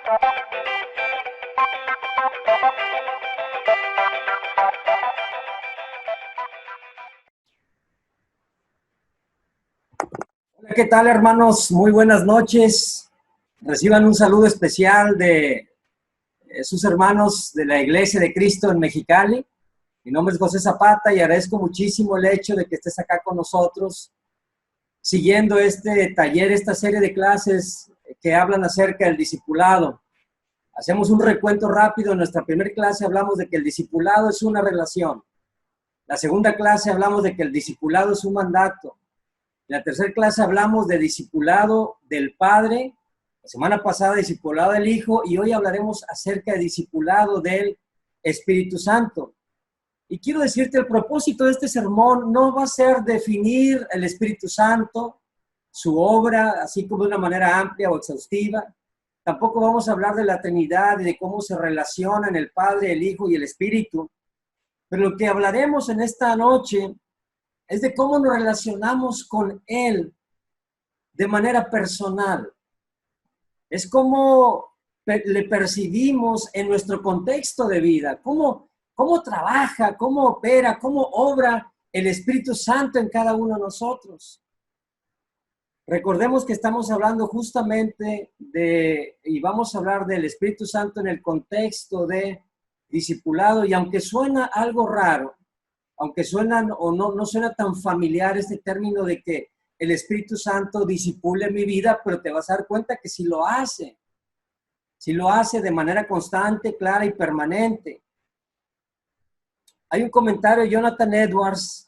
Hola, ¿qué tal, hermanos? Muy buenas noches. Reciban un saludo especial de sus hermanos de la Iglesia de Cristo en Mexicali. Mi nombre es José Zapata y agradezco muchísimo el hecho de que estés acá con nosotros, siguiendo este taller, esta serie de clases que hablan acerca del discipulado. Hacemos un recuento rápido. En nuestra primera clase hablamos de que el discipulado es una relación. La segunda clase hablamos de que el discipulado es un mandato. En la tercera clase hablamos de discipulado del Padre. La semana pasada discipulado del Hijo y hoy hablaremos acerca de discipulado del Espíritu Santo. Y quiero decirte, el propósito de este sermón no va a ser definir el Espíritu Santo, su obra, así como de una manera amplia o exhaustiva. Tampoco vamos a hablar de la Trinidad y de cómo se relacionan el Padre, el Hijo y el Espíritu. Pero lo que hablaremos en esta noche es de cómo nos relacionamos con Él de manera personal. Es cómo le percibimos en nuestro contexto de vida, cómo trabaja, cómo opera, cómo obra el Espíritu Santo en cada uno de nosotros. Recordemos que estamos hablando justamente y vamos a hablar del Espíritu Santo en el contexto de discipulado, y aunque suena algo raro, aunque suena o no suena tan familiar este término de que el Espíritu Santo disipule mi vida, pero te vas a dar cuenta que si lo hace de manera constante, clara y permanente. Hay un comentario de Jonathan Edwards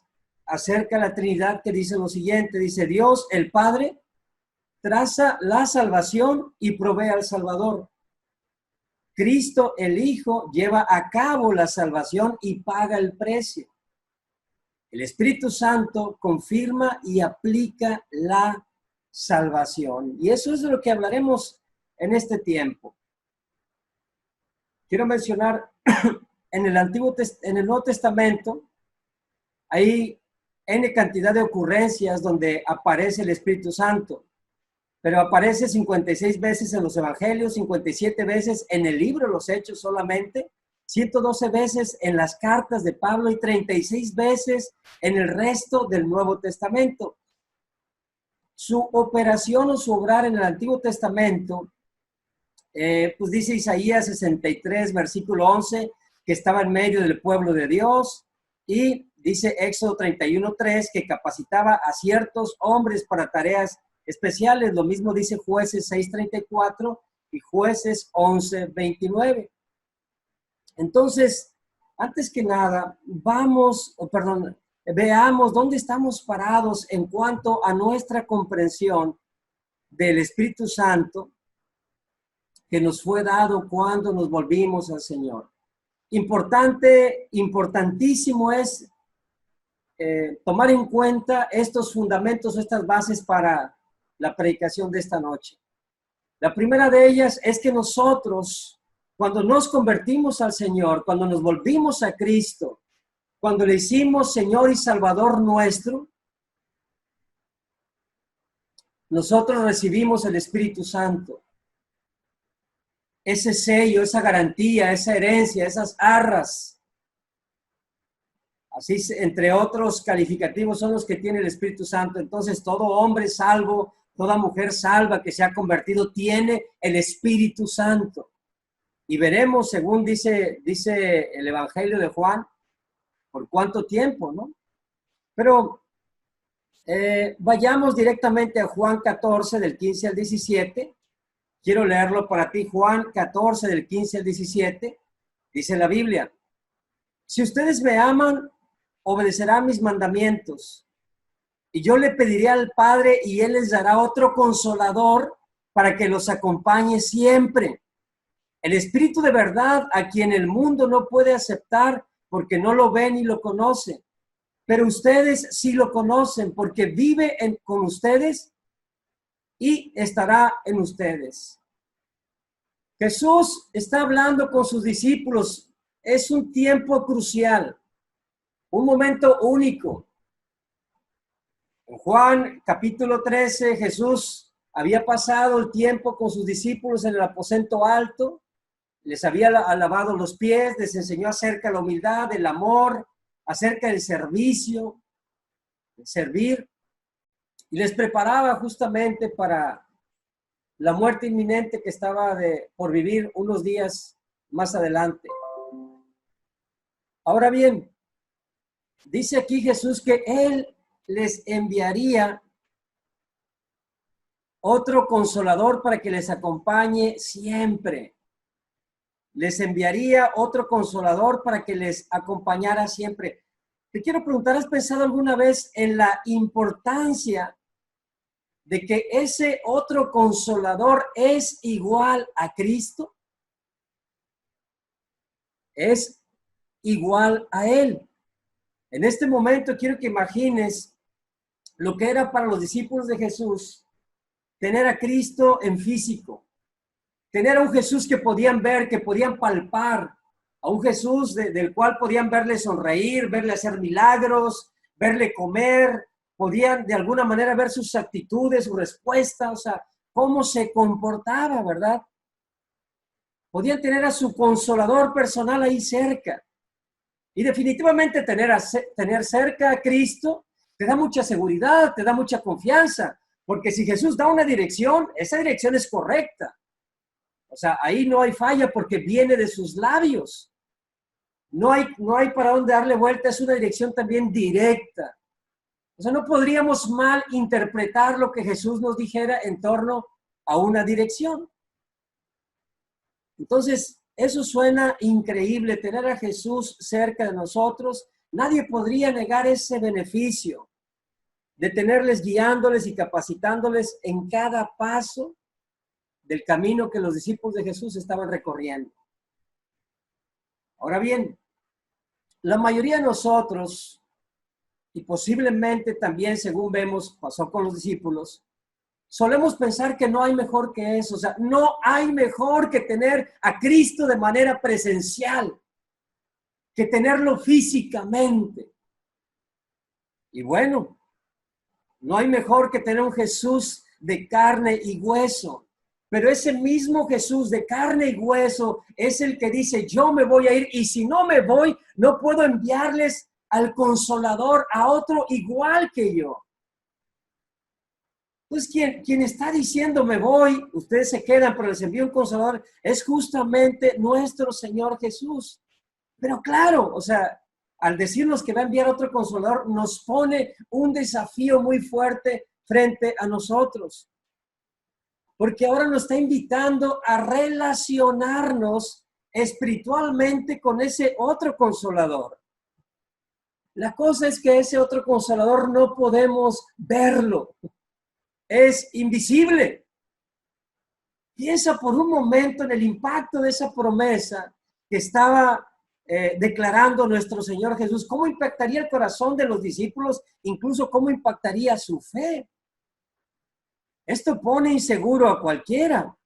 acerca de la Trinidad que dice lo siguiente, dice: Dios, el Padre, traza la salvación y provee al Salvador. Cristo, el Hijo, lleva a cabo la salvación y paga el precio. El Espíritu Santo confirma y aplica la salvación. Y eso es de lo que hablaremos en este tiempo. Quiero mencionar, en el Nuevo Testamento, hay N cantidad de ocurrencias donde aparece el Espíritu Santo, pero aparece 56 veces en los Evangelios, 57 veces en el libro de los Hechos solamente, 112 veces en las cartas de Pablo y 36 veces en el resto del Nuevo Testamento. Su operación o su obrar en el Antiguo Testamento, pues dice Isaías 63, versículo 11, que estaba en medio del pueblo de Dios, y dice Éxodo 31:3, que capacitaba a ciertos hombres para tareas especiales. Lo mismo dice Jueces 6:34 y Jueces 11:29. Entonces, antes que nada, veamos dónde estamos parados en cuanto a nuestra comprensión del Espíritu Santo que nos fue dado cuando nos volvimos al Señor. Importantísimo es tomar en cuenta estos fundamentos, estas bases para la predicación de esta noche. La primera de ellas es que nosotros, cuando nos convertimos al Señor, cuando nos volvimos a Cristo, cuando le hicimos Señor y Salvador nuestro, nosotros recibimos el Espíritu Santo. Ese sello, esa garantía, esa herencia, esas arras, así entre otros calificativos, son los que tiene el Espíritu Santo. Entonces, todo hombre salvo, toda mujer salva que se ha convertido, tiene el Espíritu Santo. Y veremos, según dice el Evangelio de Juan, por cuánto tiempo, ¿no? Pero vayamos directamente a Juan 14, del 15 al 17. Quiero leerlo para ti. Juan 14, del 15 al 17. Dice la Biblia: si ustedes me aman, obedecerán mis mandamientos. Y yo le pediré al Padre y Él les dará otro consolador para que los acompañe siempre. El Espíritu de verdad, a quien el mundo no puede aceptar porque no lo ve ni lo conoce. Pero ustedes sí lo conocen porque vive con ustedes y estará en ustedes. Jesús está hablando con sus discípulos. Es un tiempo crucial, un momento único. En Juan capítulo 13, Jesús había pasado el tiempo con sus discípulos en el aposento alto, les había lavado los pies, les enseñó acerca de la humildad, del amor, acerca del servicio, el servir, y les preparaba justamente para la muerte inminente que estaba por vivir unos días más adelante. Ahora bien, dice aquí Jesús que Él les enviaría otro consolador para que les acompañe siempre. Les enviaría otro consolador para que les acompañara siempre. Te quiero preguntar, ¿has pensado alguna vez en la importancia de que ese otro consolador es igual a Cristo? Es igual a Él. En este momento quiero que imagines lo que era para los discípulos de Jesús tener a Cristo en físico, tener a un Jesús que podían ver, que podían palpar, a un Jesús del cual podían verle sonreír, verle hacer milagros, verle comer, podían de alguna manera ver sus actitudes, su respuesta, o sea, cómo se comportaba, ¿verdad? Podían tener a su consolador personal ahí cerca. Y definitivamente tener cerca a Cristo te da mucha seguridad, te da mucha confianza, porque si Jesús da una dirección, esa dirección es correcta. O sea, ahí no hay falla porque viene de sus labios. No hay para dónde darle vuelta, es una dirección también directa. O sea, no podríamos mal interpretar lo que Jesús nos dijera en torno a una dirección. Entonces, eso suena increíble, tener a Jesús cerca de nosotros. Nadie podría negar ese beneficio de tenerles guiándoles y capacitándoles en cada paso del camino que los discípulos de Jesús estaban recorriendo. Ahora bien, la mayoría de nosotros, y posiblemente también, según vemos, pasó con los discípulos, solemos pensar que no hay mejor que eso. O sea, no hay mejor que tener a Cristo de manera presencial, que tenerlo físicamente. Y bueno, no hay mejor que tener un Jesús de carne y hueso. Pero ese mismo Jesús de carne y hueso es el que dice, yo me voy a ir y si no me voy, no puedo enviarles al Consolador, a otro igual que yo. Pues quien está diciendo me voy, ustedes se quedan, pero les envío un Consolador, es justamente nuestro Señor Jesús. Pero claro, o sea, al decirnos que va a enviar otro Consolador, nos pone un desafío muy fuerte frente a nosotros. Porque ahora nos está invitando a relacionarnos espiritualmente con ese otro Consolador. La cosa es que ese otro Consolador no podemos verlo. Es invisible. Piensa por un momento en el impacto de esa promesa que estaba declarando nuestro Señor Jesús. ¿Cómo impactaría el corazón de los discípulos? Incluso cómo impactaría su fe. Esto pone inseguro a cualquiera.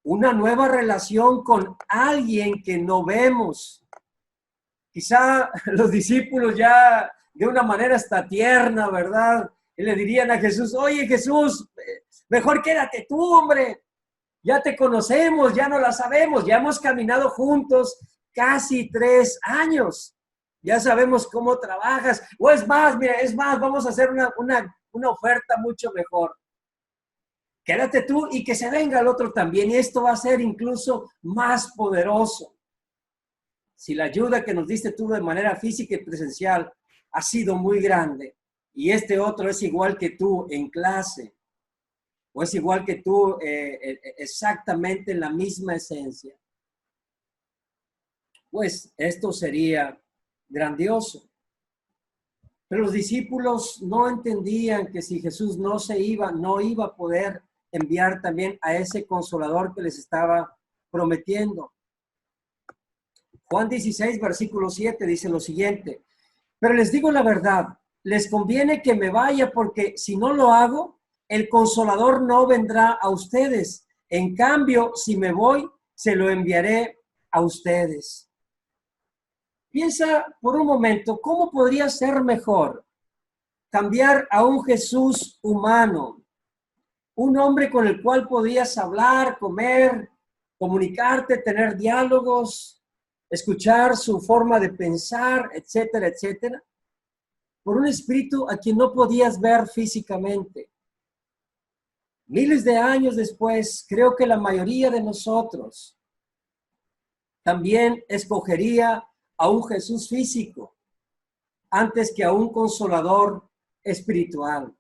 Una nueva relación con alguien que no vemos. Quizá los discípulos ya de una manera hasta tierna, ¿verdad? Y le dirían a Jesús, oye Jesús, mejor quédate tú, hombre. Ya te conocemos, ya no la sabemos, ya hemos caminado juntos casi 3 años. Ya sabemos cómo trabajas. O es más, mira, vamos a hacer una oferta mucho mejor. Quédate tú y que se venga el otro también. Y esto va a ser incluso más poderoso. Si la ayuda que nos diste tú de manera física y presencial ha sido muy grande y este otro es igual que tú en clase o es igual que tú exactamente en la misma esencia, pues esto sería grandioso. Pero los discípulos no entendían que si Jesús no iba a poder enviar también a ese consolador que les estaba prometiendo. Juan 16, versículo 7 dice lo siguiente, pero les digo la verdad, les conviene que me vaya porque si no lo hago, el Consolador no vendrá a ustedes. En cambio, si me voy, se lo enviaré a ustedes. Piensa por un momento, ¿cómo podría ser mejor cambiar a un Jesús humano, un hombre con el cual podías hablar, comer, comunicarte, tener diálogos, escuchar su forma de pensar, etcétera, etcétera, por un espíritu a quien no podías ver físicamente. Miles de años después, creo que la mayoría de nosotros también escogería a un Jesús físico antes que a un consolador espiritual,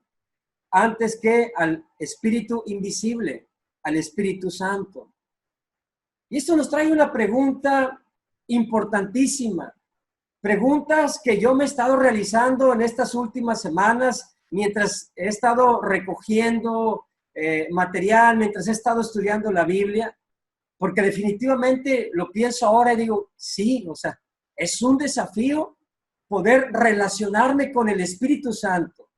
antes que al Espíritu invisible, al Espíritu Santo. Y esto nos trae una pregunta importantísima, preguntas que yo me he estado realizando en estas últimas semanas mientras he estado recogiendo material, mientras he estado estudiando la Biblia, porque definitivamente lo pienso ahora y digo, sí, o sea, es un desafío poder relacionarme con el Espíritu Santo.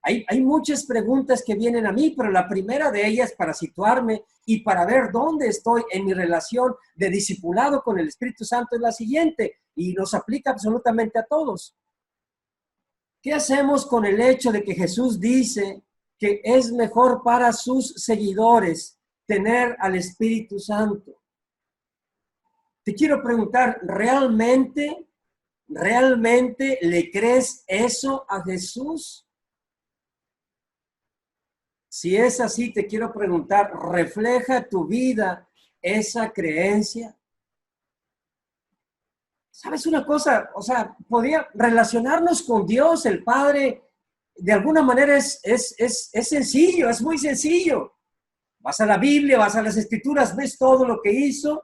Hay muchas preguntas que vienen a mí, pero la primera de ellas para situarme y para ver dónde estoy en mi relación de discipulado con el Espíritu Santo es la siguiente, y nos aplica absolutamente a todos. ¿Qué hacemos con el hecho de que Jesús dice que es mejor para sus seguidores tener al Espíritu Santo? Te quiero preguntar, ¿realmente le crees eso a Jesús? Si es así, te quiero preguntar, ¿refleja tu vida esa creencia? ¿Sabes una cosa? O sea, podría relacionarnos con Dios, el Padre, de alguna manera es sencillo, es muy sencillo. Vas a la Biblia, vas a las Escrituras, ves todo lo que hizo.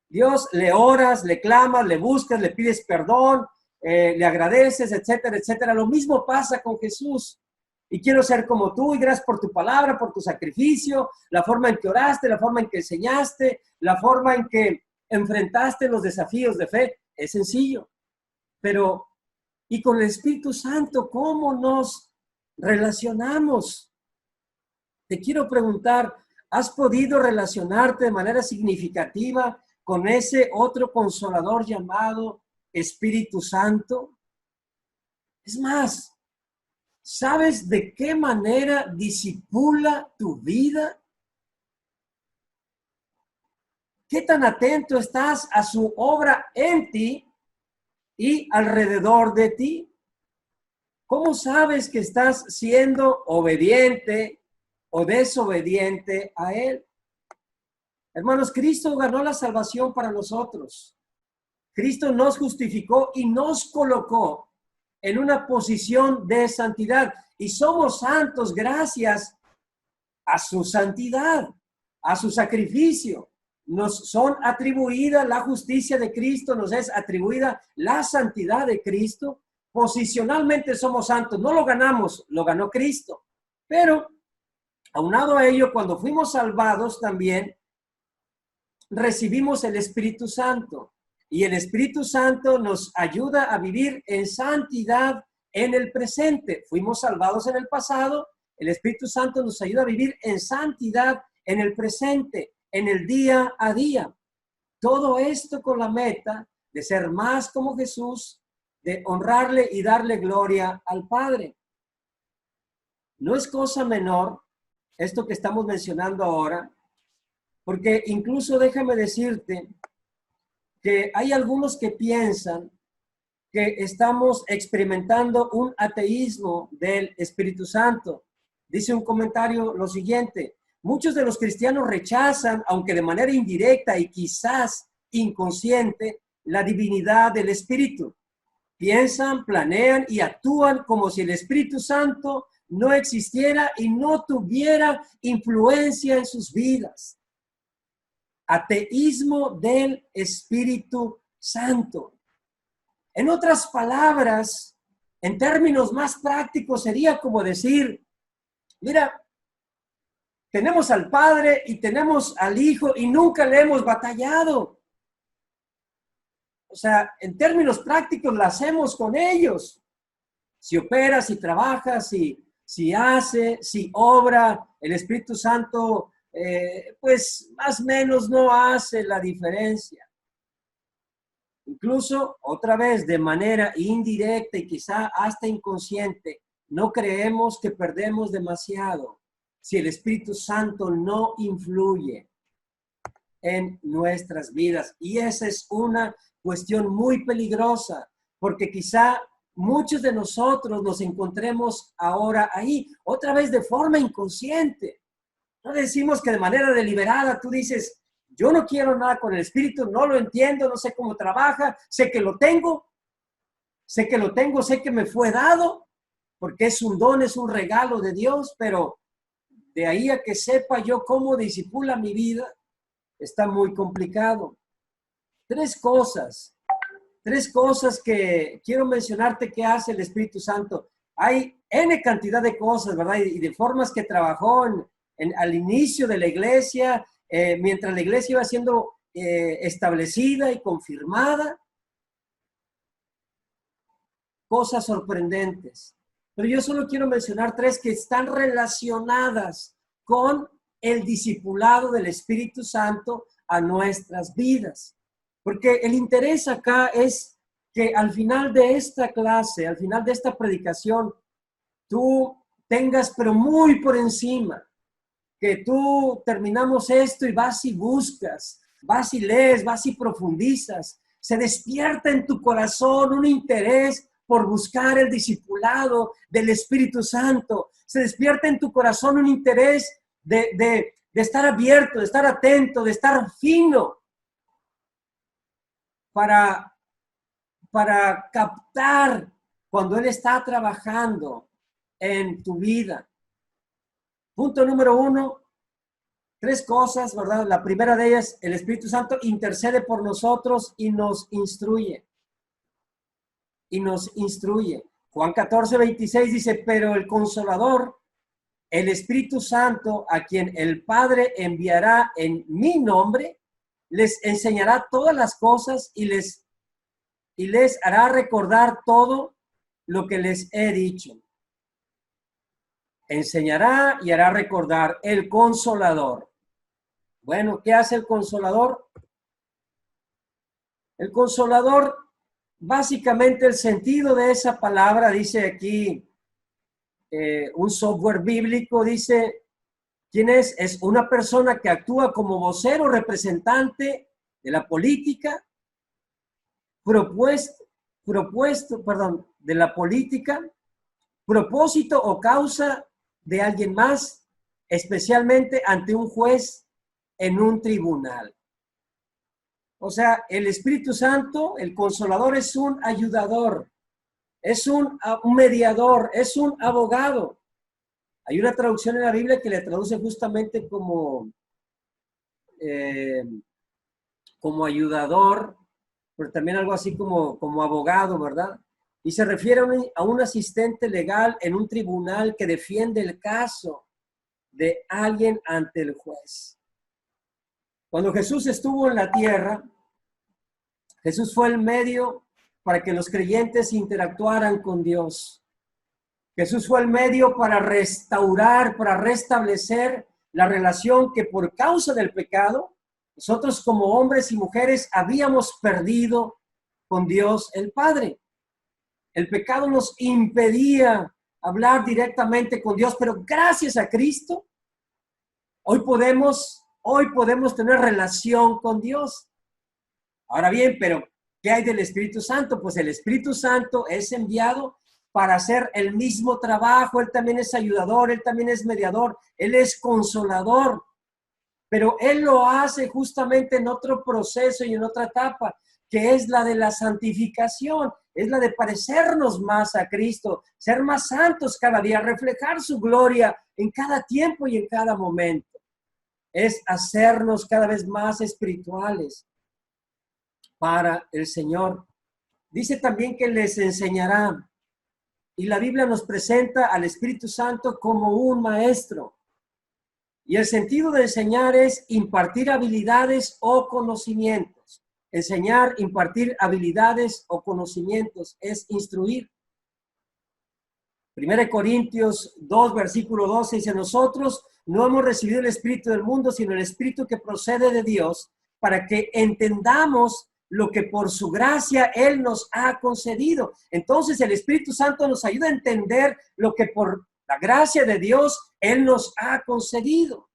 Dios, le oras, le clamas, le buscas, le pides perdón, le agradeces, etcétera, etcétera. Lo mismo pasa con Jesús. Y quiero ser como tú, y gracias por tu palabra, por tu sacrificio, la forma en que oraste, la forma en que enseñaste, la forma en que enfrentaste los desafíos de fe. Es sencillo. Pero, ¿y con el Espíritu Santo cómo nos relacionamos? Te quiero preguntar, ¿has podido relacionarte de manera significativa con ese otro consolador llamado Espíritu Santo? Es más, ¿sabes de qué manera disipula tu vida? ¿Qué tan atento estás a su obra en ti y alrededor de ti? ¿Cómo sabes que estás siendo obediente o desobediente a Él? Hermanos, Cristo ganó la salvación para nosotros. Cristo nos justificó y nos colocó en una posición de santidad. Y somos santos gracias a su santidad, a su sacrificio. Nos son atribuida la justicia de Cristo, nos es atribuida la santidad de Cristo. Posicionalmente somos santos, no lo ganamos, lo ganó Cristo. Pero, aunado a ello, cuando fuimos salvados también, recibimos el Espíritu Santo. Y el Espíritu Santo nos ayuda a vivir en santidad en el presente. Fuimos salvados en el pasado. El Espíritu Santo nos ayuda a vivir en santidad en el presente, en el día a día. Todo esto con la meta de ser más como Jesús, de honrarle y darle gloria al Padre. No es cosa menor esto que estamos mencionando ahora, porque incluso déjame decirte que hay algunos que piensan que estamos experimentando un ateísmo del Espíritu Santo. Dice un comentario lo siguiente: muchos de los cristianos rechazan, aunque de manera indirecta y quizás inconsciente, la divinidad del Espíritu. Piensan, planean y actúan como si el Espíritu Santo no existiera y no tuviera influencia en sus vidas. Ateísmo del Espíritu Santo. En otras palabras, en términos más prácticos, sería como decir, mira, tenemos al Padre y tenemos al Hijo y nunca le hemos batallado. O sea, en términos prácticos, la hacemos con ellos. Si opera, si trabaja, si hace, si obra, el Espíritu Santo, pues más o menos no hace la diferencia. Incluso, otra vez, de manera indirecta y quizá hasta inconsciente, no creemos que perdemos demasiado si el Espíritu Santo no influye en nuestras vidas. Y esa es una cuestión muy peligrosa, porque quizá muchos de nosotros nos encontremos ahora ahí, otra vez de forma inconsciente. No decimos que de manera deliberada tú dices, yo no quiero nada con el Espíritu, no lo entiendo, no sé cómo trabaja, sé que lo tengo, sé que me fue dado, porque es un don, es un regalo de Dios, pero de ahí a que sepa yo cómo disipula mi vida, está muy complicado. Tres cosas que quiero mencionarte que hace el Espíritu Santo. Hay N cantidad de cosas, ¿verdad? Y de formas que trabajó al inicio de la iglesia, mientras la iglesia iba siendo establecida y confirmada. Cosas sorprendentes. Pero yo solo quiero mencionar tres que están relacionadas con el discipulado del Espíritu Santo a nuestras vidas. Porque el interés acá es que al final de esta clase, al final de esta predicación, tú tengas, pero muy por encima, que tú terminamos esto y vas y buscas, vas y lees, vas y profundizas. Se despierta en tu corazón un interés por buscar el discipulado del Espíritu Santo. Se despierta en tu corazón un interés de estar abierto, de estar atento, de estar fino para captar cuando Él está trabajando en tu vida. Punto número 1, tres cosas, ¿verdad? La primera de ellas, el Espíritu Santo intercede por nosotros y nos instruye. Juan 14:26 dice, pero el Consolador, el Espíritu Santo, a quien el Padre enviará en mi nombre, les enseñará todas las cosas y les hará recordar todo lo que les he dicho. Enseñará y hará recordar el Consolador. Bueno, ¿qué hace el Consolador? El Consolador, básicamente el sentido de esa palabra, dice aquí un software bíblico, dice, ¿quién es? Es una persona que actúa como vocero, representante de la política, de la política, propósito o causa de alguien más, especialmente ante un juez en un tribunal. O sea, el Espíritu Santo, el Consolador, es un ayudador, es un mediador, es un abogado. Hay una traducción en la Biblia que le traduce justamente como ayudador, pero también algo así como abogado, ¿verdad? Y se refiere a un asistente legal en un tribunal que defiende el caso de alguien ante el juez. Cuando Jesús estuvo en la tierra, Jesús fue el medio para que los creyentes interactuaran con Dios. Jesús fue el medio para restaurar, para restablecer la relación que por causa del pecado, nosotros como hombres y mujeres habíamos perdido con Dios el Padre. El pecado nos impedía hablar directamente con Dios, pero gracias a Cristo, hoy podemos tener relación con Dios. Ahora bien, pero ¿qué hay del Espíritu Santo? Pues el Espíritu Santo es enviado para hacer el mismo trabajo. Él también es ayudador, Él también es mediador, Él es consolador. Pero Él lo hace justamente en otro proceso y en otra etapa, que es la de la santificación, es la de parecernos más a Cristo, ser más santos cada día, reflejar su gloria en cada tiempo y en cada momento. Es hacernos cada vez más espirituales para el Señor. Dice también que les enseñará. Y la Biblia nos presenta al Espíritu Santo como un maestro. Y el sentido de enseñar es impartir habilidades o conocimientos. Enseñar, impartir habilidades o conocimientos es instruir. 1 Corintios 2, versículo 12 dice, nosotros no hemos recibido el Espíritu del mundo, sino el Espíritu que procede de Dios, para que entendamos lo que por su gracia Él nos ha concedido. Entonces el Espíritu Santo nos ayuda a entender lo que por La gracia de Dios, Él nos ha concedido.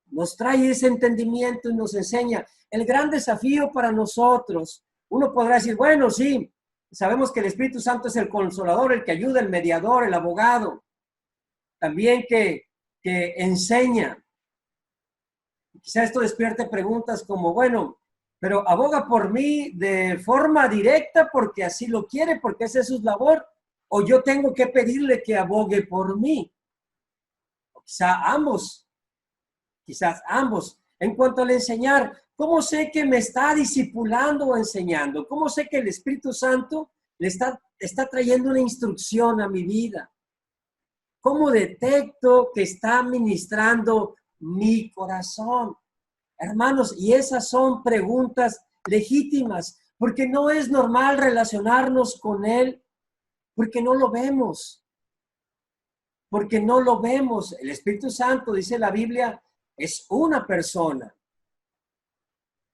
Nos trae ese entendimiento y nos enseña. El gran desafío para nosotros, uno podrá decir, bueno, sí, sabemos que el Espíritu Santo es el consolador, el que ayuda, el mediador, el abogado, también que enseña. Quizá esto despierte preguntas como, bueno, pero aboga por mí de forma directa porque así lo quiere, porque esa es su labor, o yo tengo que pedirle que abogue por mí. O quizás ambos. En cuanto al enseñar, ¿cómo sé que me está discipulando o enseñando? ¿Cómo sé que el Espíritu Santo le está trayendo una instrucción a mi vida? ¿Cómo detecto que está ministrando mi corazón? Hermanos, y esas son preguntas legítimas, porque no es normal relacionarnos con Él, porque no lo vemos. Porque no lo vemos. El Espíritu Santo, dice la Biblia, es una persona.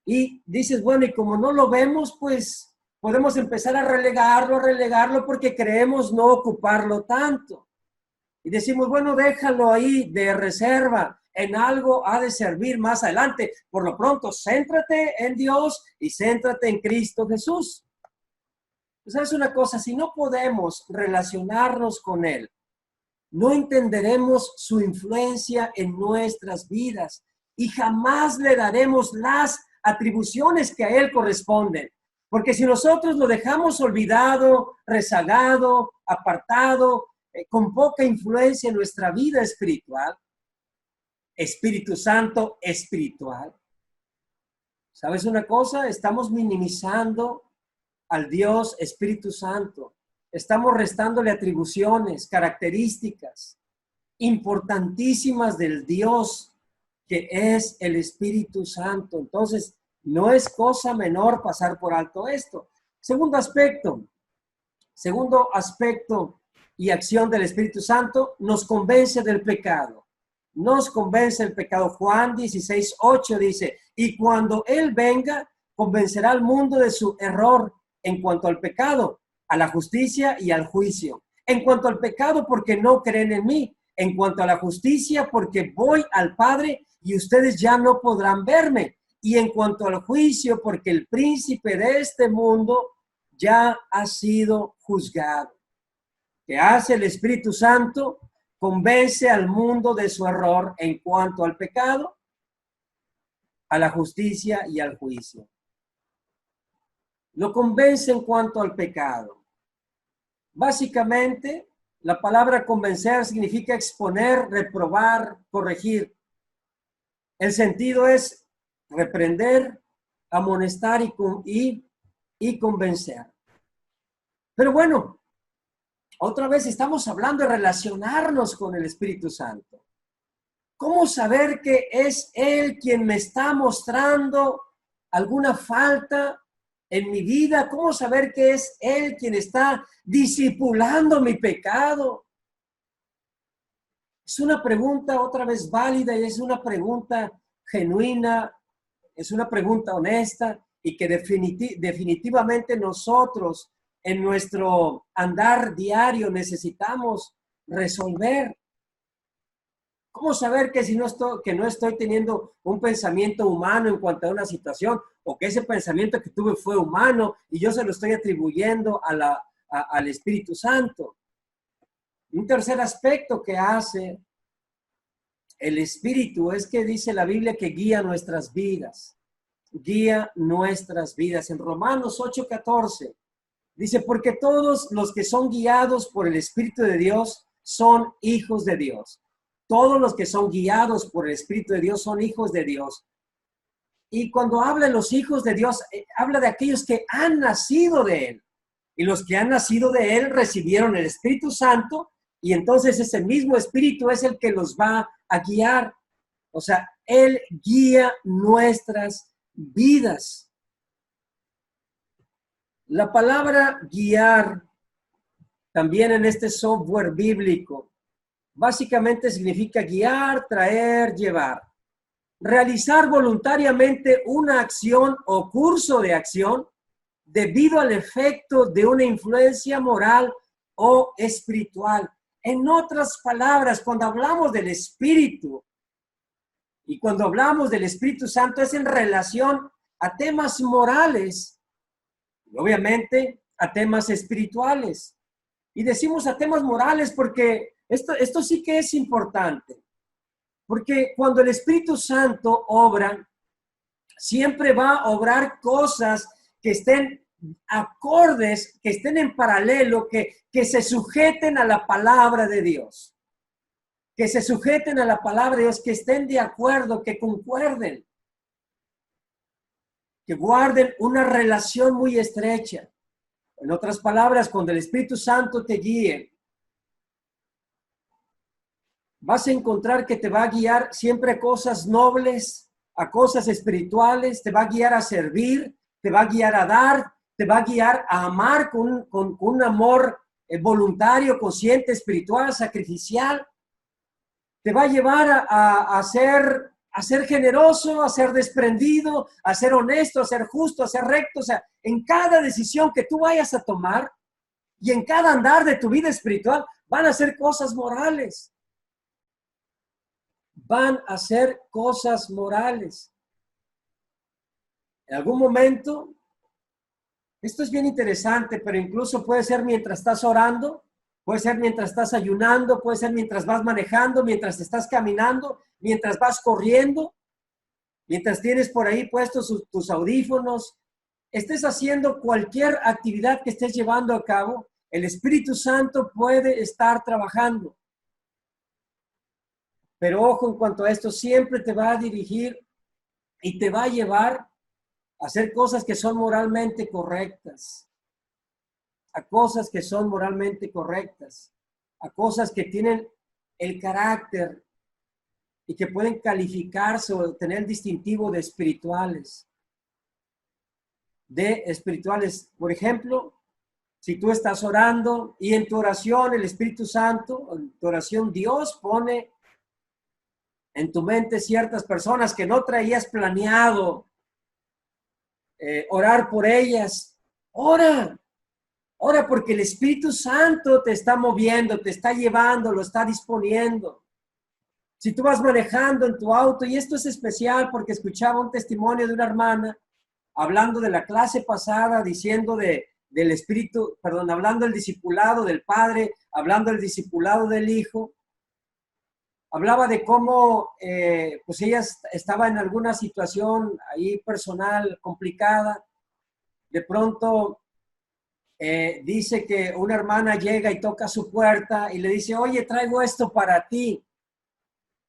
Y dices, bueno, y como no lo vemos, pues podemos empezar a relegarlo porque creemos no ocuparlo tanto. Y decimos, bueno, déjalo ahí de reserva, en algo ha de servir más adelante. Por lo pronto, céntrate en Dios y céntrate en Cristo Jesús. Pues es una cosa, si no podemos relacionarnos con Él, no entenderemos su influencia en nuestras vidas y jamás le daremos las atribuciones que a Él corresponden. Porque si nosotros lo dejamos olvidado, rezagado, apartado, con poca influencia en nuestra vida espiritual, Espíritu Santo espiritual, ¿sabes una cosa? Estamos minimizando al Dios Espíritu Santo. Estamos restándole atribuciones, características importantísimas del Dios que es el Espíritu Santo. Entonces, no es cosa menor pasar por alto esto. Segundo aspecto y acción del Espíritu Santo, nos convence del pecado. Nos convence el pecado. Juan 16:8 dice, y cuando Él venga, convencerá al mundo de su error en cuanto al pecado, a la justicia y al juicio. En cuanto al pecado, porque no creen en mí. En cuanto a la justicia, porque voy al Padre y ustedes ya no podrán verme. Y en cuanto al juicio, porque el príncipe de este mundo ya ha sido juzgado. ¿Qué hace el Espíritu Santo? Convence al mundo de su error en cuanto al pecado, a la justicia y al juicio. Lo convence en cuanto al pecado. Básicamente, la palabra convencer significa exponer, reprobar, corregir. El sentido es reprender, amonestar y convencer. Pero bueno, otra vez estamos hablando de relacionarnos con el Espíritu Santo. ¿Cómo saber que es Él quien me está mostrando alguna falta en mi vida? ¿Cómo saber que es Él quien está discipulando mi pecado? Es una pregunta otra vez válida y es una pregunta genuina, es una pregunta honesta y que definitivamente nosotros en nuestro andar diario necesitamos resolver. ¿Cómo saber que no estoy teniendo un pensamiento humano en cuanto a una situación o que ese pensamiento que tuve fue humano y yo se lo estoy atribuyendo al Espíritu Santo? Un tercer aspecto que hace el Espíritu es que dice la Biblia que guía nuestras vidas. Guía nuestras vidas. En Romanos 8:14 dice, porque todos los que son guiados por el Espíritu de Dios son hijos de Dios. Todos los que son guiados por el Espíritu de Dios son hijos de Dios. Y cuando habla de los hijos de Dios, habla de aquellos que han nacido de Él. Y los que han nacido de Él recibieron el Espíritu Santo y entonces ese mismo Espíritu es el que los va a guiar. O sea, Él guía nuestras vidas. La palabra guiar, también en este software bíblico, básicamente significa guiar, traer, llevar. Realizar voluntariamente una acción o curso de acción debido al efecto de una influencia moral o espiritual. En otras palabras, cuando hablamos del Espíritu y cuando hablamos del Espíritu Santo es en relación a temas morales y obviamente a temas espirituales. Y decimos a temas morales porque esto sí que es importante. Porque cuando el Espíritu Santo obra, siempre va a obrar cosas que estén acordes, que estén en paralelo, que se sujeten a la palabra de Dios. Que se sujeten a la palabra de Dios, que estén de acuerdo, que concuerden. Que guarden una relación muy estrecha. En otras palabras, cuando el Espíritu Santo te guíe, vas a encontrar que te va a guiar siempre a cosas nobles, a cosas espirituales, te va a guiar a servir, te va a guiar a dar, te va a guiar a amar con un amor voluntario, consciente, espiritual, sacrificial. Te va a llevar a ser generoso, a ser desprendido, a ser honesto, a ser justo, a ser recto. O sea, en cada decisión que tú vayas a tomar y en cada andar de tu vida espiritual, van a ser cosas morales. Van a ser cosas morales. En algún momento, esto es bien interesante, pero incluso puede ser mientras estás orando, puede ser mientras estás ayunando, puede ser mientras vas manejando, mientras estás caminando, mientras vas corriendo, mientras tienes por ahí puestos tus audífonos, estés haciendo cualquier actividad que estés llevando a cabo, el Espíritu Santo puede estar trabajando. Pero ojo, en cuanto a esto, siempre te va a dirigir y te va a llevar a hacer cosas que son moralmente correctas, a cosas que son moralmente correctas, a cosas que tienen el carácter y que pueden calificarse o tener el distintivo de espirituales. Por ejemplo, si tú estás orando y en tu oración el Espíritu Santo, en tu oración Dios pone en tu mente ciertas personas que no traías planeado orar por ellas. Ora porque el Espíritu Santo te está moviendo, te está llevando, lo está disponiendo. Si tú vas manejando en tu auto, y esto es especial porque escuchaba un testimonio de una hermana hablando de la clase pasada, diciendo del Espíritu, perdón, hablando del discipulado del Padre, hablando del discipulado del Hijo. Hablaba de cómo pues ella estaba en alguna situación ahí personal complicada. De pronto dice que una hermana llega y toca su puerta y le dice, oye, traigo esto para ti.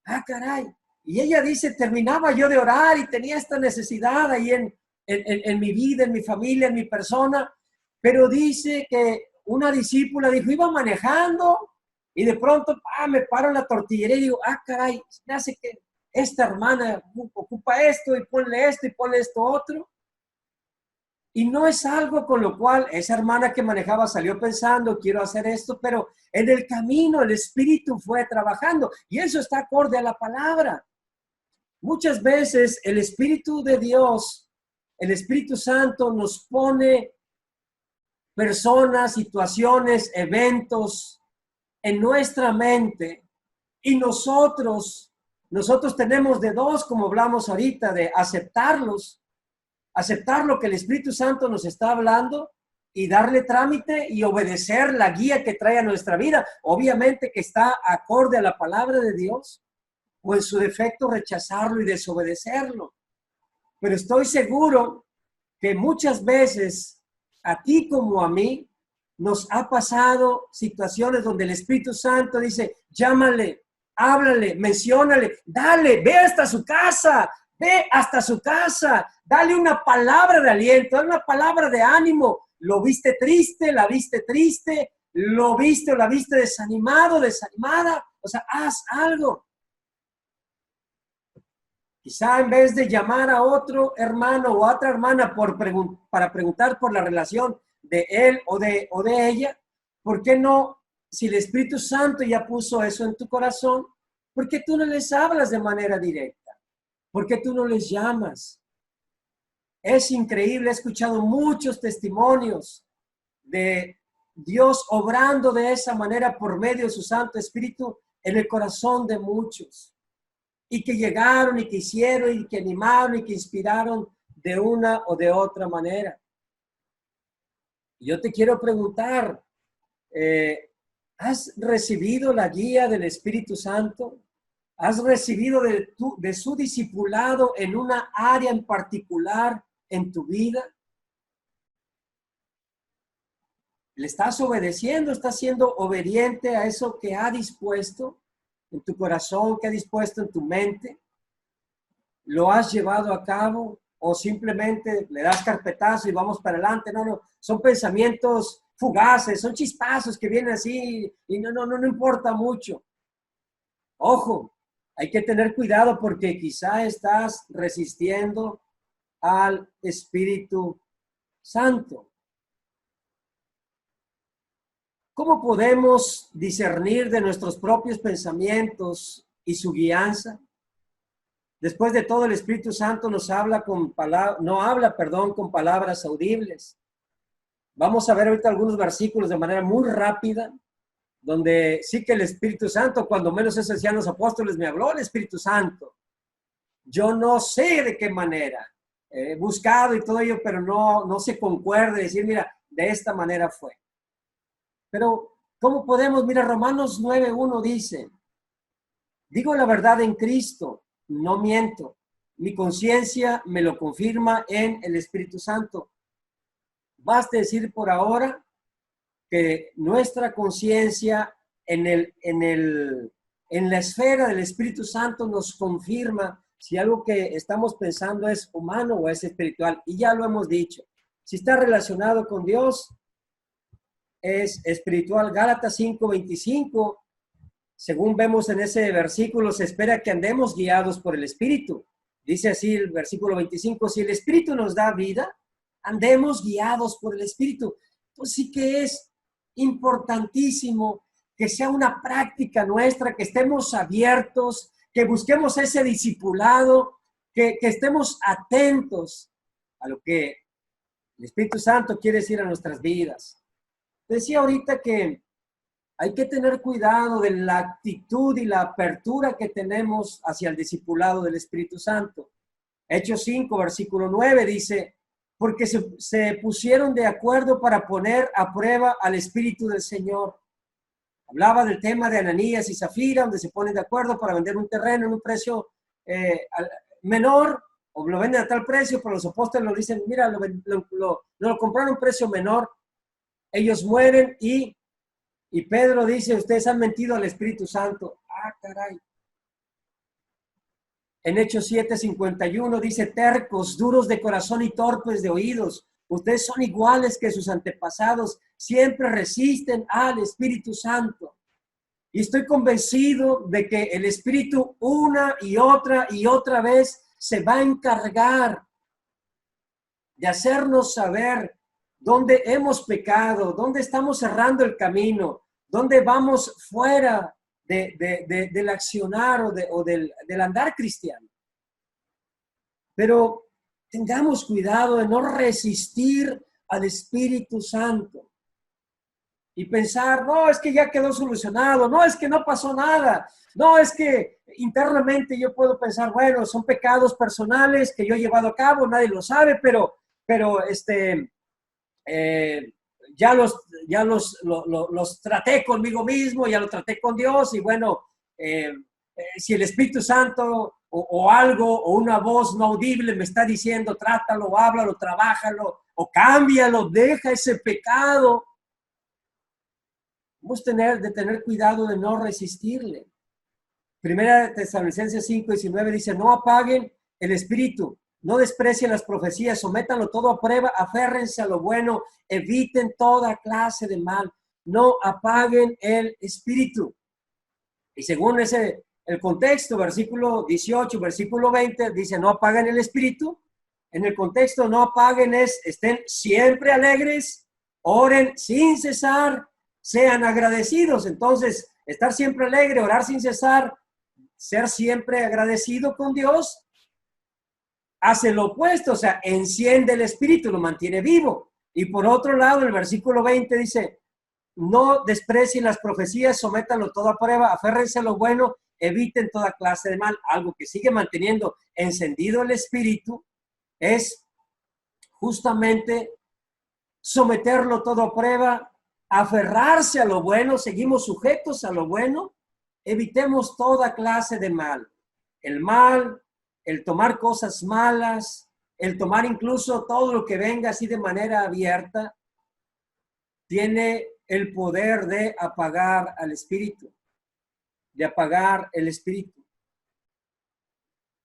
Ah, caray. Y ella dice, terminaba yo de orar y tenía esta necesidad ahí en mi vida, en mi familia, en mi persona. Pero dice que una discípula dijo, iba manejando y de pronto me paro en la tortillería y digo, caray, me hace que esta hermana ocupa esto y ponle esto otro. Y no es algo con lo cual esa hermana que manejaba salió pensando, quiero hacer esto, pero en el camino el Espíritu fue trabajando y eso está acorde a la palabra. Muchas veces el Espíritu de Dios, el Espíritu Santo nos pone personas, situaciones, eventos en nuestra mente y nosotros tenemos de dos, como hablamos ahorita, de aceptarlos, aceptar lo que el Espíritu Santo nos está hablando y darle trámite y obedecer la guía que trae a nuestra vida, obviamente que está acorde a la palabra de Dios, o en su defecto rechazarlo y desobedecerlo. Pero estoy seguro que muchas veces a ti como a mí nos ha pasado situaciones donde el Espíritu Santo dice, llámale, háblale, menciónale, dale, ve hasta su casa, dale una palabra de aliento, dale una palabra de ánimo. Lo viste triste, la viste triste, lo viste o la viste desanimado, desanimada. O sea, haz algo. Quizá en vez de llamar a otro hermano o a otra hermana para preguntar por la relación de él o de ella, ¿por qué no? Si el Espíritu Santo ya puso eso en tu corazón, ¿por qué tú no les hablas de manera directa? ¿Por qué tú no les llamas? Es increíble, he escuchado muchos testimonios de Dios obrando de esa manera por medio de su Santo Espíritu en el corazón de muchos. Y que llegaron y que hicieron y que animaron y que inspiraron de una o de otra manera. Yo te quiero preguntar, ¿has recibido la guía del Espíritu Santo? ¿Has recibido de su discipulado en una área en particular en tu vida? ¿Le estás obedeciendo? ¿Estás siendo obediente a eso que ha dispuesto en tu corazón, que ha dispuesto en tu mente? ¿Lo has llevado a cabo? ¿O simplemente le das carpetazo y vamos para adelante? No, son pensamientos fugaces, son chispazos que vienen así y no importa mucho. Ojo, hay que tener cuidado porque quizá estás resistiendo al Espíritu Santo. ¿Cómo podemos discernir de nuestros propios pensamientos y su guianza? Después de todo, el Espíritu Santo nos habla con con palabras audibles. Vamos a ver ahorita algunos versículos de manera muy rápida, donde sí que el Espíritu Santo, cuando menos eso decían los apóstoles, me habló el Espíritu Santo. Yo no sé de qué manera, he buscado y todo ello, pero no se concuerde decir, mira, de esta manera fue. Pero, ¿cómo podemos? Mira, Romanos 9:1 dice, digo la verdad en Cristo, no miento. Mi conciencia me lo confirma en el Espíritu Santo. Basta decir por ahora que nuestra conciencia en la esfera del Espíritu Santo nos confirma si algo que estamos pensando es humano o es espiritual. Y ya lo hemos dicho. Si está relacionado con Dios, es espiritual. Gálatas 5:25, según vemos en ese versículo, se espera que andemos guiados por el Espíritu. Dice así el versículo 25, si el Espíritu nos da vida, andemos guiados por el Espíritu. Pues sí que es importantísimo que sea una práctica nuestra, que estemos abiertos, que busquemos ese discipulado, que estemos atentos a lo que el Espíritu Santo quiere decir a nuestras vidas. Decía ahorita que hay que tener cuidado de la actitud y la apertura que tenemos hacia el discipulado del Espíritu Santo. Hechos 5, versículo 9 dice, porque se pusieron de acuerdo para poner a prueba al Espíritu del Señor. Hablaba del tema de Ananías y Zafira, donde se ponen de acuerdo para vender un terreno en un precio menor, o lo venden a tal precio, pero los apóstoles lo dicen, mira, lo compraron a un precio menor. Ellos mueren y Pedro dice, ustedes han mentido al Espíritu Santo. Ah, caray. En Hechos 7:51 dice, tercos, duros de corazón y torpes de oídos. Ustedes son iguales que sus antepasados, siempre resisten al Espíritu Santo. Y estoy convencido de que el Espíritu una y otra vez se va a encargar de hacernos saber dónde hemos pecado, dónde estamos cerrando el camino, dónde vamos fuera del accionar o del andar cristiano. Pero tengamos cuidado de no resistir al Espíritu Santo y pensar, no, es que ya quedó solucionado, no, es que no pasó nada, no, es que internamente yo puedo pensar, bueno, son pecados personales que yo he llevado a cabo, nadie lo sabe, pero ya los traté conmigo mismo, ya lo traté con Dios y bueno, si el Espíritu Santo o algo o una voz no audible me está diciendo trátalo, háblalo, trabájalo o cámbialo, deja ese pecado, vamos de tener cuidado de no resistirle. Primera Tesalonicenses 5:19 dice, no apaguen el espíritu, no desprecien las profecías, sométanlo todo a prueba, aférrense a lo bueno, eviten toda clase de mal, no apaguen el espíritu. Y según el contexto, versículo 18, versículo 20, dice no apaguen el espíritu. En el contexto no apaguen estén siempre alegres, oren sin cesar, sean agradecidos. Entonces, estar siempre alegre, orar sin cesar, ser siempre agradecido con Dios, hace lo opuesto, o sea, enciende el espíritu, lo mantiene vivo. Y por otro lado, el versículo 20 dice, no desprecien las profecías, sométanlo todo a prueba, aférrense a lo bueno, eviten toda clase de mal. Algo que sigue manteniendo encendido el espíritu es justamente someterlo todo a prueba, aferrarse a lo bueno, seguimos sujetos a lo bueno, evitemos toda clase de mal. El mal, el tomar cosas malas, el tomar incluso todo lo que venga así de manera abierta, tiene el poder de apagar al espíritu, de apagar el espíritu.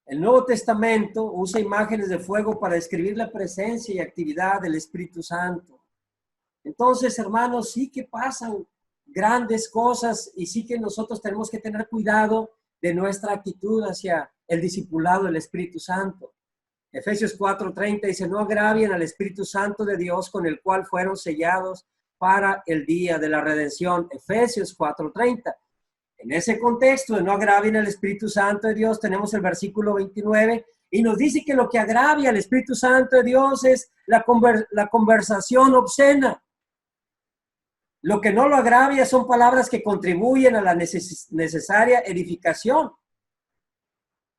El Nuevo Testamento usa imágenes de fuego para describir la presencia y actividad del Espíritu Santo. Entonces, hermanos, sí que pasan grandes cosas y sí que nosotros tenemos que tener cuidado de nuestra actitud hacia el discipulado del Espíritu Santo. Efesios 4:30 dice, no agravien al Espíritu Santo de Dios con el cual fueron sellados para el día de la redención. Efesios 4:30. En ese contexto de no agravien al Espíritu Santo de Dios, tenemos el versículo 29 y nos dice que lo que agravia al Espíritu Santo de Dios es la conversación obscena. Lo que no lo agravia son palabras que contribuyen a la necesaria edificación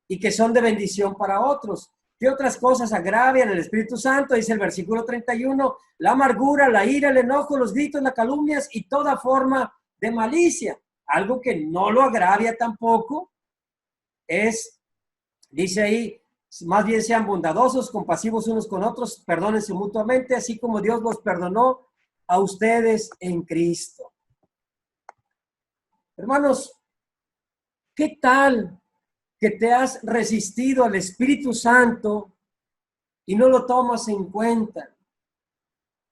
y que son de bendición para otros. ¿Qué otras cosas agravian al Espíritu Santo? Dice el versículo 31, la amargura, la ira, el enojo, los gritos, las calumnias y toda forma de malicia. Algo que no lo agravia tampoco es, dice ahí, más bien sean bondadosos, compasivos unos con otros, perdónense mutuamente, así como Dios los perdonó a ustedes en Cristo. Hermanos, ¿qué tal que te has resistido al Espíritu Santo y no lo tomas en cuenta?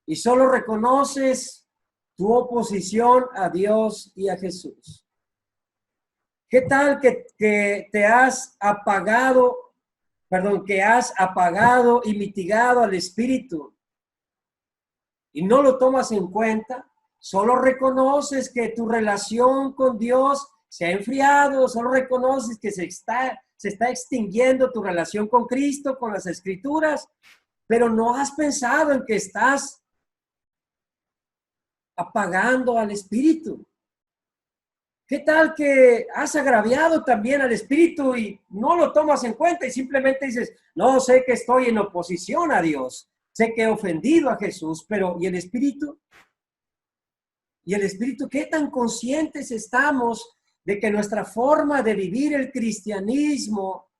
Y solo reconoces tu oposición a Dios y a Jesús. ¿Qué tal que te has apagado, que has apagado y mitigado al Espíritu y no lo tomas en cuenta? Solo reconoces que tu relación con Dios se ha enfriado, solo reconoces que se está extinguiendo tu relación con Cristo, con las Escrituras, pero no has pensado en que estás apagando al Espíritu. ¿Qué tal que has agraviado también al Espíritu y no lo tomas en cuenta y simplemente dices, no, sé que estoy en oposición a Dios, sé que he ofendido a Jesús, pero ¿y el Espíritu? ¿Y el Espíritu? ¿Qué tan conscientes estamos de que nuestra forma de vivir el cristianismo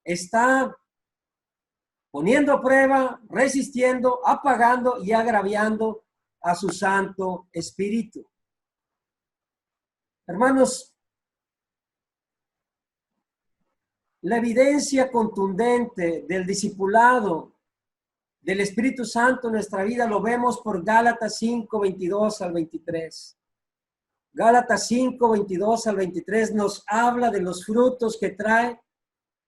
está poniendo a prueba, resistiendo, apagando y agraviando a su Santo Espíritu? Hermanos, la evidencia contundente del discipulado del Espíritu Santo en nuestra vida lo vemos por Gálatas 5, 22 al 23. Gálatas 5, 22 al 23 nos habla de los frutos que trae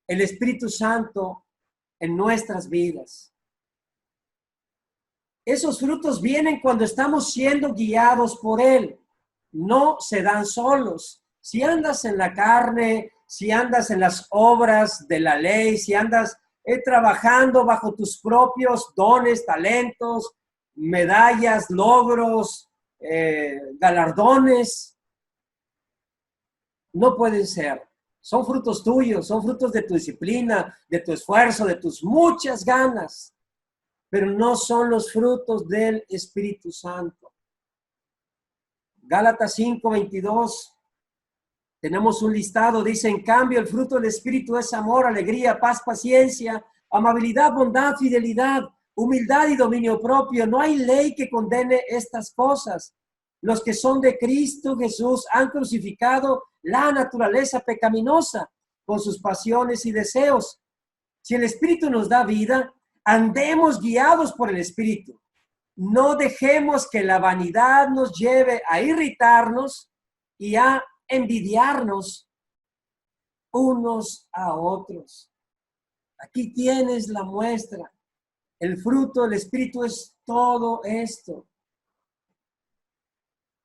el Espíritu Santo en nuestras vidas. Esos frutos vienen cuando estamos siendo guiados por Él. No se dan solos. Si andas en la carne, si andas en las obras de la ley, si andas trabajando bajo tus propios dones, talentos, medallas, logros, galardones, no pueden ser. Son frutos tuyos, son frutos de tu disciplina, de tu esfuerzo, de tus muchas ganas, pero no son los frutos del Espíritu Santo. Gálatas 5, 22. Tenemos un listado, dice, en cambio, el fruto del Espíritu es amor, alegría, paz, paciencia, amabilidad, bondad, fidelidad, humildad y dominio propio. No hay ley que condene estas cosas. Los que son de Cristo Jesús han crucificado la naturaleza pecaminosa con sus pasiones y deseos. Si el Espíritu nos da vida, andemos guiados por el Espíritu. No dejemos que la vanidad nos lleve a irritarnos y a envidiarnos unos a otros. Aquí tienes la muestra. El fruto del Espíritu es todo esto.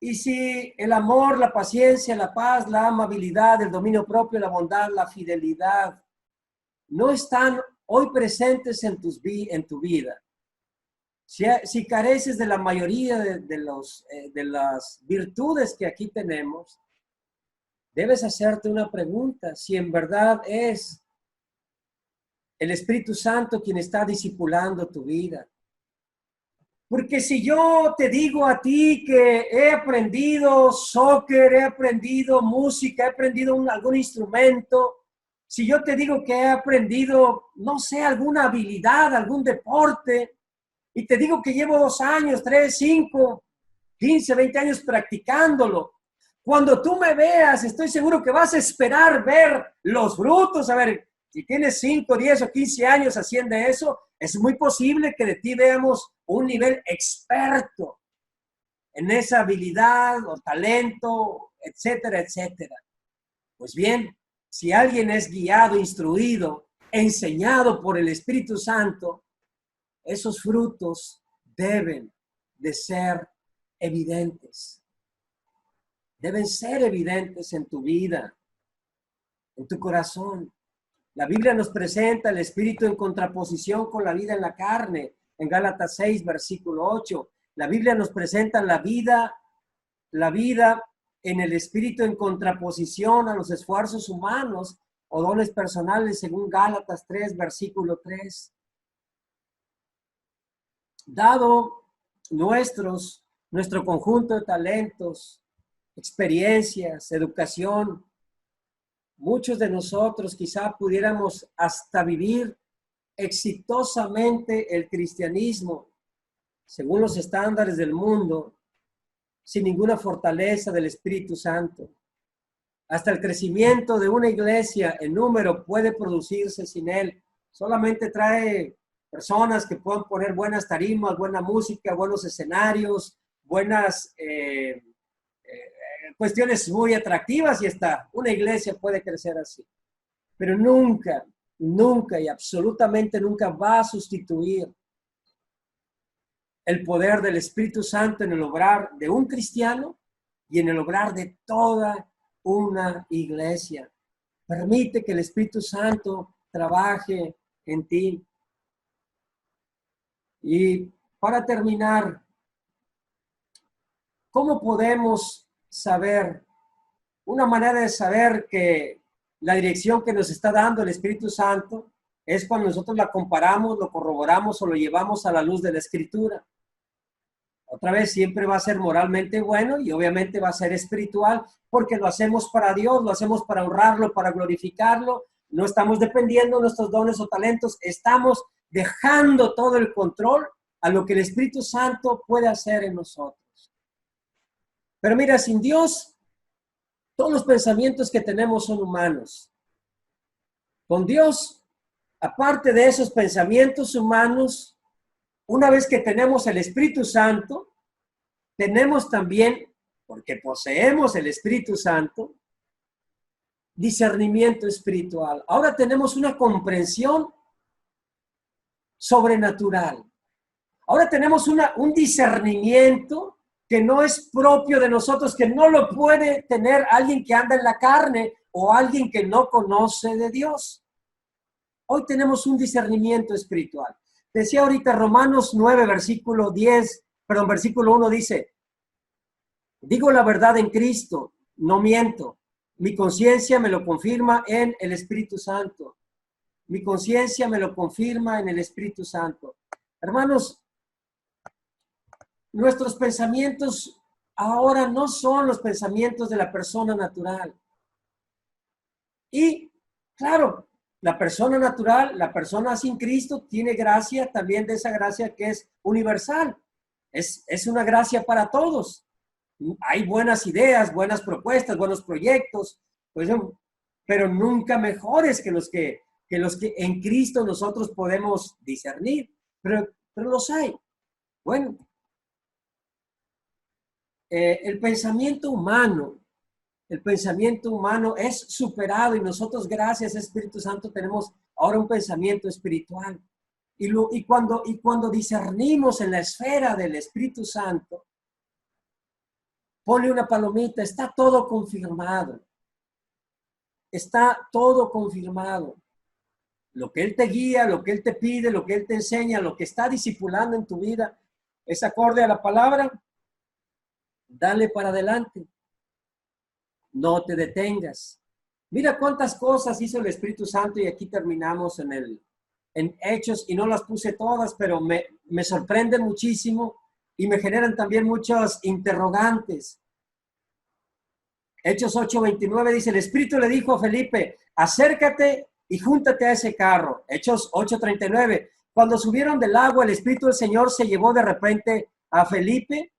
Y si el amor, la paciencia, la paz, la amabilidad, el dominio propio, la bondad, la fidelidad, no están hoy presentes en tu vida, Si careces de la mayoría de las virtudes que aquí tenemos, debes hacerte una pregunta, si en verdad es el Espíritu Santo quien está discipulando tu vida. Porque si yo te digo a ti que he aprendido soccer, he aprendido música, he aprendido algún instrumento, si yo te digo que he aprendido, no sé, alguna habilidad, algún deporte, y te digo que llevo 2 años, 3, 5, 15, 20 años practicándolo, cuando tú me veas, estoy seguro que vas a esperar ver los frutos. A ver, si tienes 5, 10 o 15 años haciendo eso, es muy posible que de ti veamos un nivel experto en esa habilidad o talento, etcétera, etcétera. Pues bien, si alguien es guiado, instruido, enseñado por el Espíritu Santo, esos frutos deben de ser evidentes. Deben ser evidentes en tu vida, en tu corazón. La Biblia nos presenta el Espíritu en contraposición con la vida en la carne. En Gálatas 6, versículo 8. La Biblia nos presenta la vida en el Espíritu en contraposición a los esfuerzos humanos o dones personales, según Gálatas 3, versículo 3. Dado nuestro conjunto de talentos, experiencias, educación, muchos de nosotros quizá pudiéramos hasta vivir exitosamente el cristianismo según los estándares del mundo, sin ninguna fortaleza del Espíritu Santo. Hasta el crecimiento de una iglesia en número puede producirse sin él. Solamente trae personas que puedan poner buenas tarimas, buena música, buenos escenarios, buenas cuestiones muy atractivas, y hasta una iglesia puede crecer así. Pero nunca, nunca y absolutamente nunca va a sustituir el poder del Espíritu Santo en el obrar de un cristiano y en el obrar de toda una iglesia. Permite que el Espíritu Santo trabaje en ti. Y para terminar, ¿cómo podemos saber? Una manera de saber que la dirección que nos está dando el Espíritu Santo es cuando nosotros la comparamos, lo corroboramos o lo llevamos a la luz de la Escritura. Otra vez, siempre va a ser moralmente bueno y obviamente va a ser espiritual, porque lo hacemos para Dios, lo hacemos para honrarlo, para glorificarlo. No estamos dependiendo de nuestros dones o talentos, estamos dejando todo el control a lo que el Espíritu Santo puede hacer en nosotros. Pero mira, sin Dios, todos los pensamientos que tenemos son humanos. Con Dios, aparte de esos pensamientos humanos, una vez que tenemos el Espíritu Santo, tenemos también, porque poseemos el Espíritu Santo, discernimiento espiritual. Ahora tenemos una comprensión sobrenatural. Ahora tenemos un discernimiento que no es propio de nosotros, que no lo puede tener alguien que anda en la carne o alguien que no conoce de Dios. Hoy tenemos un discernimiento espiritual. Decía ahorita Romanos 9, versículo 1 dice: digo la verdad en Cristo, no miento. Mi conciencia me lo confirma en el Espíritu Santo. Mi conciencia me lo confirma en el Espíritu Santo. Hermanos, nuestros pensamientos ahora no son los pensamientos de la persona natural. Y, claro, la persona natural, la persona sin Cristo, tiene gracia también, de esa gracia que es universal. Es una gracia para todos. Hay buenas ideas, buenas propuestas, buenos proyectos, pues, pero nunca mejores que los que en Cristo nosotros podemos discernir. Pero los hay. Bueno, el pensamiento humano es superado y nosotros, gracias al Espíritu Santo, tenemos ahora un pensamiento espiritual. Y cuando discernimos en la esfera del Espíritu Santo, ponle una palomita, está todo confirmado. Está todo confirmado. lo que Él te guía, lo que Él te pide, lo que Él te enseña, lo que está discipulando en tu vida, es acorde a la palabra, dale para adelante. No te detengas. Mira cuántas cosas hizo el Espíritu Santo y aquí terminamos en Hechos y no las puse todas, pero me sorprenden muchísimo y me generan también muchos interrogantes. Hechos 8:29 dice, el Espíritu le dijo a Felipe, acércate y júntate a ese carro. Hechos 8:39, cuando subieron del agua, el Espíritu del Señor se llevó de repente a Felipe,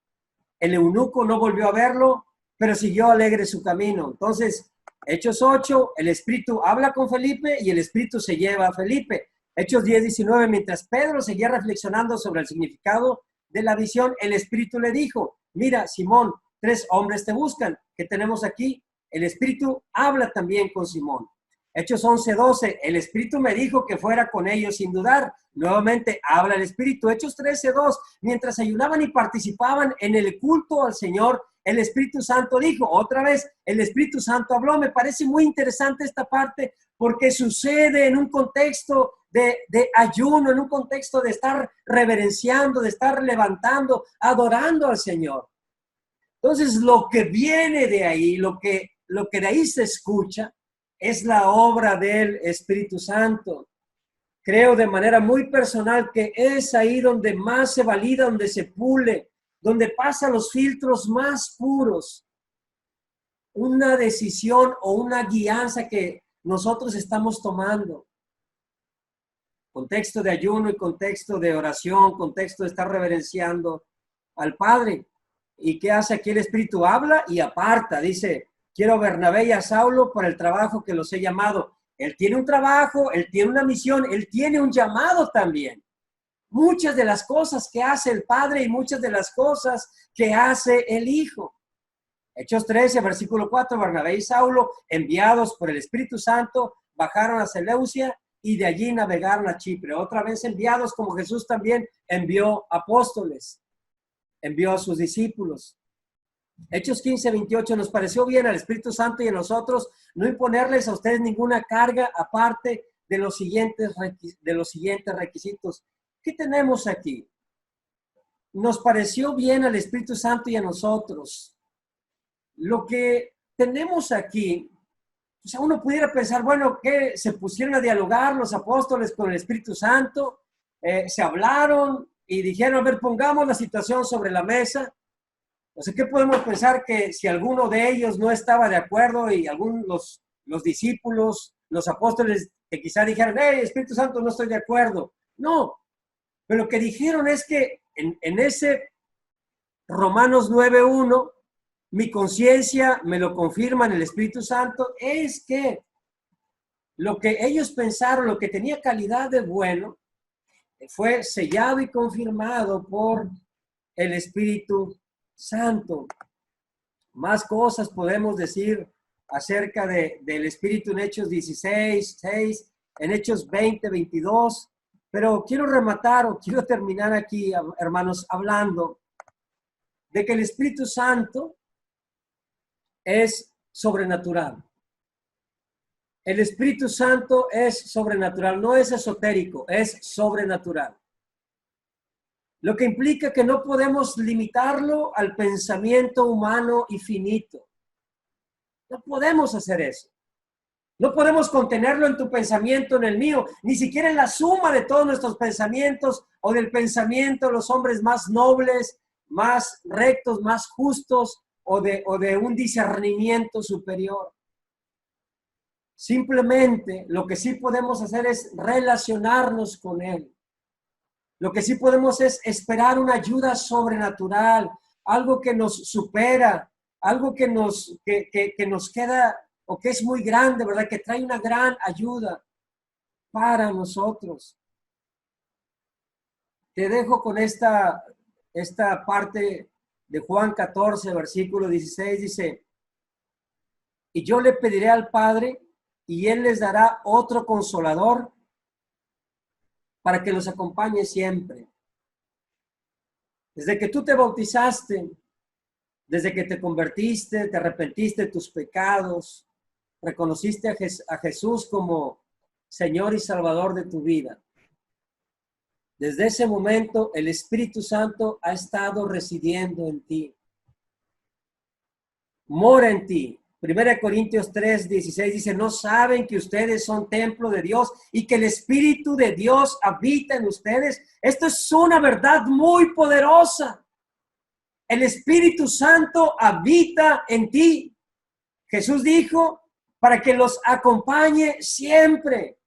el eunuco no volvió a verlo, pero siguió alegre su camino. Entonces, Hechos 8, el Espíritu habla con Felipe y el Espíritu se lleva a Felipe. Hechos 10:19, mientras Pedro seguía reflexionando sobre el significado de la visión, el Espíritu le dijo, mira, Simón, 3 hombres te buscan. ¿Qué tenemos aquí? El Espíritu habla también con Simón. Hechos 11:12, el Espíritu me dijo que fuera con ellos sin dudar. Nuevamente habla el Espíritu. Hechos 13:2, mientras ayunaban y participaban en el culto al Señor, el Espíritu Santo dijo, otra vez, el Espíritu Santo habló. Me parece muy interesante esta parte porque sucede en un contexto de ayuno, en un contexto de estar reverenciando, de estar levantando, adorando al Señor. Entonces, lo que viene de ahí, lo que de ahí se escucha, es la obra del Espíritu Santo. Creo de manera muy personal que es ahí donde más se valida, donde se pule, donde pasan los filtros más puros. Una decisión o una guianza que nosotros estamos tomando. Contexto de ayuno y contexto de oración, contexto de estar reverenciando al Padre. ¿Y qué hace aquí el Espíritu? Habla y aparta. Dice, quiero a Bernabé y a Saulo para el trabajo que los he llamado. Él tiene un trabajo, él tiene una misión, él tiene un llamado también. Muchas de las cosas que hace el Padre y muchas de las cosas que hace el Hijo. Hechos 13, versículo 4, Bernabé y Saulo, enviados por el Espíritu Santo, bajaron a Seleucia y de allí navegaron a Chipre. Otra vez enviados, como Jesús también envió apóstoles, envió a sus discípulos. Hechos 15:28, nos pareció bien al Espíritu Santo y a nosotros no imponerles a ustedes ninguna carga aparte de los siguientes requisitos. ¿Qué tenemos aquí? Nos pareció bien al Espíritu Santo y a nosotros. Lo que tenemos aquí, o sea, uno pudiera pensar, bueno, que se pusieron a dialogar los apóstoles con el Espíritu Santo, se hablaron y dijeron, a ver, pongamos la situación sobre la mesa. O sea, ¿qué podemos pensar? Que si alguno de ellos no estaba de acuerdo y algunos, los discípulos, los apóstoles, que quizá dijeran, hey, Espíritu Santo, no estoy de acuerdo. No, pero lo que dijeron es que en ese Romanos 9:1, mi conciencia me lo confirma en el Espíritu Santo, es que lo que ellos pensaron, lo que tenía calidad de bueno, fue sellado y confirmado por el Espíritu Santo. Más cosas podemos decir acerca del Espíritu en Hechos 16:6, en Hechos 20:22, pero quiero rematar o quiero terminar aquí, hermanos, hablando de que el Espíritu Santo es sobrenatural. El Espíritu Santo es sobrenatural, no es esotérico, es sobrenatural. Lo que implica que no podemos limitarlo al pensamiento humano y finito. No podemos hacer eso. No podemos contenerlo en tu pensamiento, en el mío, ni siquiera en la suma de todos nuestros pensamientos o del pensamiento de los hombres más nobles, más rectos, más justos o de un discernimiento superior. Simplemente lo que sí podemos hacer es relacionarnos con Él. Lo que sí podemos es esperar una ayuda sobrenatural, algo que nos supera, algo que nos queda o que es muy grande, ¿verdad? Que trae una gran ayuda para nosotros. Te dejo con esta parte de Juan 14, versículo 16, dice, y yo le pediré al Padre y Él les dará otro consolador para que los acompañe siempre. Desde que tú te bautizaste, desde que te convertiste, te arrepentiste de tus pecados, reconociste a Jesús como Señor y Salvador de tu vida. Desde ese momento, el Espíritu Santo ha estado residiendo en ti. Mora en ti. 1 Corintios 3:16 dice, ¿no saben que ustedes son templo de Dios y que el Espíritu de Dios habita en ustedes? Esto es una verdad muy poderosa. El Espíritu Santo habita en ti. Jesús dijo, para que los acompañe siempre.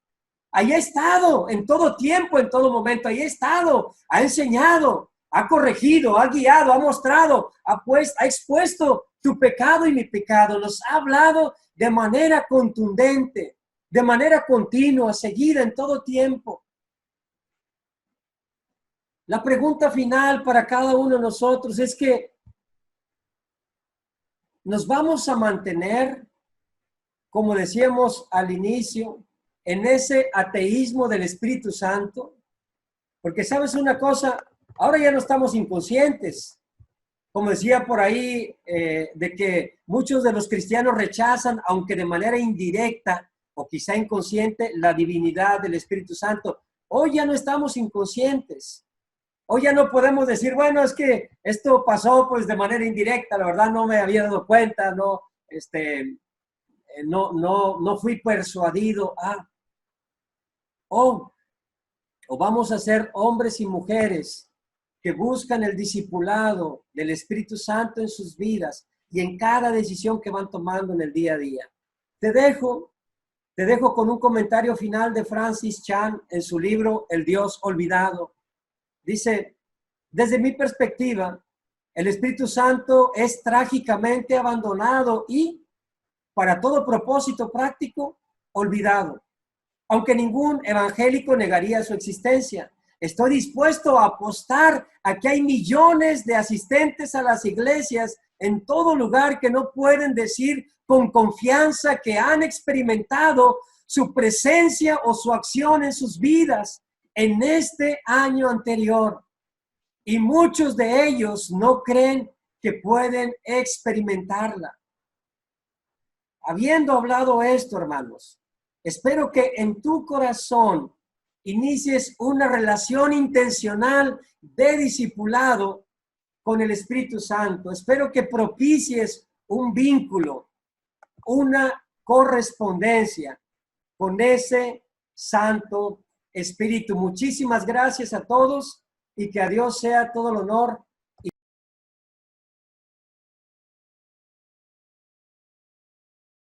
Ahí ha estado, en todo tiempo, en todo momento. Ahí ha estado, ha enseñado, ha corregido, ha guiado, ha mostrado, ha expuesto tu pecado y mi pecado. Nos ha hablado de manera contundente, de manera continua, seguida en todo tiempo. La pregunta final para cada uno de nosotros es que nos vamos a mantener, como decíamos al inicio, en ese ateísmo del Espíritu Santo, porque sabes una cosa, ahora ya no estamos inconscientes, como decía por ahí, de que muchos de los cristianos rechazan, aunque de manera indirecta o quizá inconsciente, la divinidad del Espíritu Santo. Hoy ya no estamos inconscientes. Hoy ya no podemos decir, bueno, es que esto pasó pues de manera indirecta, la verdad no me había dado cuenta, no fui persuadido a... O vamos a ser hombres y mujeres que buscan el discipulado del Espíritu Santo en sus vidas y en cada decisión que van tomando en el día a día. Te dejo con un comentario final de Francis Chan en su libro El Dios Olvidado. Dice, desde mi perspectiva, el Espíritu Santo es trágicamente abandonado y, para todo propósito práctico, olvidado. Aunque ningún evangélico negaría su existencia. Estoy dispuesto a apostar a que hay millones de asistentes a las iglesias en todo lugar que no pueden decir con confianza que han experimentado su presencia o su acción en sus vidas en este año anterior. Y muchos de ellos no creen que pueden experimentarla. Habiendo hablado esto, hermanos, espero que en tu corazón inicies una relación intencional de discipulado con el Espíritu Santo. Espero que propicies un vínculo, una correspondencia con ese Santo Espíritu. Muchísimas gracias a todos y que a Dios sea todo el honor